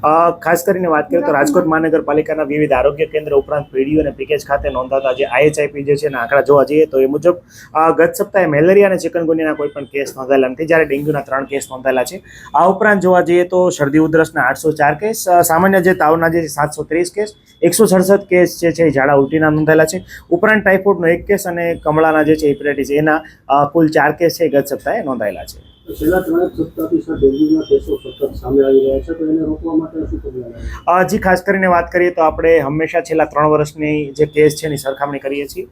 ખાસ કરીને વાત કરીએ તો રાજકોટ મહાનગરપાલિકાના વિવિધ આરોગ્ય કેન્દ્ર ઉપરાંત પીડીયુ અને પીકેજ ખાતે નોંધાતા જે IHIP જે છે એના આંકડા જોવા જઈએ તો એ મુજબ ગત સપ્તાહે મેલેરિયા અને ચિકનગુનિયાના કોઈ પણ કેસ નોંધાયેલા નથી, જ્યારે ડેન્ગ્યુના 3 કેસ નોંધાયેલા છે. આ ઉપરાંત જોવા જઈએ તો શરદી ઉધરસના 804 કેસ, સામાન્ય જે તાવના જે 730 કેસ, 167 કેસ જે છે ઝાડા ઉલટીના નોંધાયેલા છે. ઉપરાંત ટાઇફોઇડનો 1 કેસ અને કમળાના જે છે હેપેટાઇટિસ એના કુલ 4 કેસ છે ગત સપ્તાહે નોંધાયેલા છે. છેલ્લા 3 સપ્તાહથી સર ડેન્ગ્યુના કેસો સતત સામે આવી રહ્યા છે, તો એને રોકવા માટે શું પગલાં લેવા? જી, ખાસ કરીને વાત કરીએ તો આપણે હંમેશા છેલ્લા 3 વર્ષની જે કેસ છે એની સરખામણી કરીએ છીએ.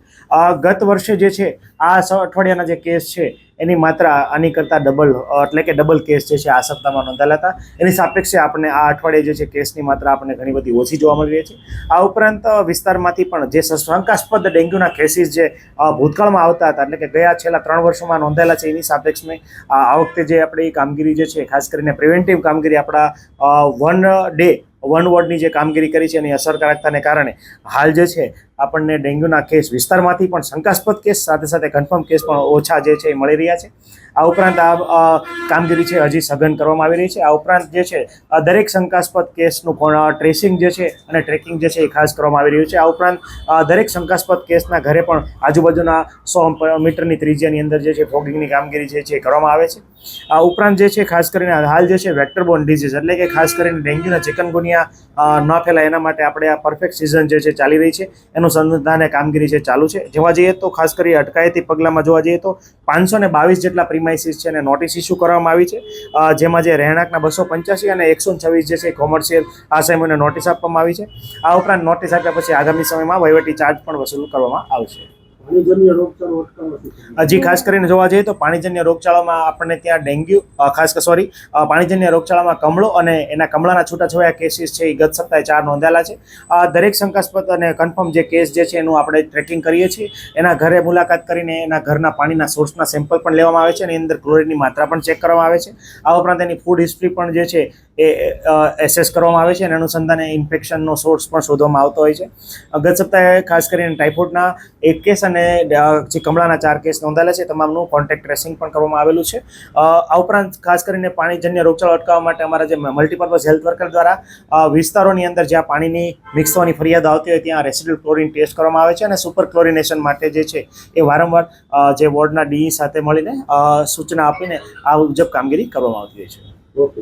ગત વર્ષે જે છે આ અઠવાડિયાના જે કેસ છે એની માત્રા આની કરતાં ડબલ કેસ જે છે આ સપ્તાહમાં નોંધાયેલા હતા. એની સાપેક્ષે આપણે આ અઠવાડિયે જે છે કેસની માત્રા આપણને ઘણી બધી ઓછી જોવા મળી રહી છે. આ ઉપરાંત વિસ્તારમાંથી પણ જે શંકાસ્પદ ડેન્ગ્યુના કેસીસ જે ભૂતકાળમાં આવતા હતા, એટલે કે ગયા છેલ્લા 3 વર્ષોમાં નોંધાયેલા છે, એની સાપેક્ષમાં આ વખતે જે આપણી કામગીરી જે છે ખાસ કરીને પ્રિવેન્ટિવ કામગીરી આપણા વન વોર્ડની જે કામગીરી કરી છે એની અસરકારકતાને કારણે હાલ જે છે આપણને ડેન્ગ્યુના કેસ વિસ્તારમાંથી પણ શંકાસ્પદ કેસ સાથે સાથે કન્ફર્મ કેસ પણ ઓછા જે છે એ મળી રહ્યા છે. આ ઉપરાંત આ કામગીરી છે હજી સઘન કરવામાં આવી રહી છે. આ ઉપરાંત જે છે દરેક શંકાસ્પદ કેસનું ટ્રેસિંગ જે છે અને ટ્રેકિંગ જે છે એ ખાસ કરવામાં આવી રહ્યું છે. આ ઉપરાંત દરેક શંકાસ્પદ કેસના ઘરે પણ આજુબાજુના 100 મીટરની ત્રિજ્યાની અંદર જે છે ફોગિંગની કામગીરી જે છે કરવામાં આવે છે. આ ઉપરાંત જે છે ખાસ કરીને હાલ જે છે વેક્ટરબોર્ન ડિઝીઝ એટલે કે ખાસ કરીને ડેન્ગ્યુના ચિકનગુનિયા ન ફેલાય એના માટે આપણે આ પરફેક્ટ સિઝન જે છે ચાલી રહી છે, એનું સંધાને કામગીરી છે ચાલુ છે. જોવા જઈએ તો ખાસ કરી અટકાયતી પગલામાં જોવા જઈએ તો 522 જેટલા પ્રિમાઇસીસ છે અને નોટિસ ઇસ્યુ કરવામાં આવી છે, જેમાં જે રહેણાંકના 285 અને 126 જે છે કોમર્શિયલ આસામીઓને નોટિસ આપવામાં આવી છે. આ ઉપરાંત નોટિસ આપ્યા પછી આગામી સમયમાં વહીવટી ચાર્જ પણ વસૂલ કરવામાં આવશે. પાણીજન્ય રોગચાળો અટકાવવા હજી ખાસ કરીને જોવા જઈએ તો પાણીજન્ય રોગચાળામાં આપણને ત્યાં પાણીજન્ય રોગચાળામાં કમળો અને એના કમળાના છૂટાછવાયા કેસીસ છે એ ગત સપ્તાહે 4 નોંધાયેલા છે. દરેક શંકાસ્પદ અને કન્ફર્મ જે કેસ જે છે એનું આપણે ટ્રેકિંગ કરીએ છીએ. એના ઘરે મુલાકાત કરીને એના ઘરના પાણીના સોર્સના સેમ્પલ પણ લેવામાં આવે છે અને એની અંદર ક્લોરીનની માત્રા પણ ચેક કરવામાં આવે છે. આ ઉપરાંત એની ફૂડ હિસ્ટ્રી પણ જે છે એ એસેસ કરવામાં આવે છે અને અનુસંધાને ઇન્ફેક્શનનો સોર્સ પણ શોધવામાં આવતો હોય છે. ગત સપ્તાહે ખાસ કરીને ટાઇફોઇડના 1 કેસ અને જે કમળાના 4 કેસ નોંધાયેલા છે, તમામનું કોન્ટેક્ટ ટ્રેસિંગ પણ કરવામાં આવેલું છે. આ ઉપરાંત ખાસ કરીને પાણીજન્ય રોગચાળો અટકાવવા માટે અમારા જે મલ્ટીપર્પઝ હેલ્થ વર્કર દ્વારા વિસ્તારોની અંદર જ્યાં પાણીની મિક્સ થવાની ફરિયાદ આવતી હોય ત્યાં રેસિડ્યુઅલ ક્લોરીન ટેસ્ટ કરવામાં આવે છે અને સુપર ક્લોરિનેશન માટે જે છે એ વારંવાર જે વોર્ડના ડીઈ સાથે મળીને સૂચના આપીને આ મુજબ કામગીરી કરવામાં આવતી હોય છે. ઓકે.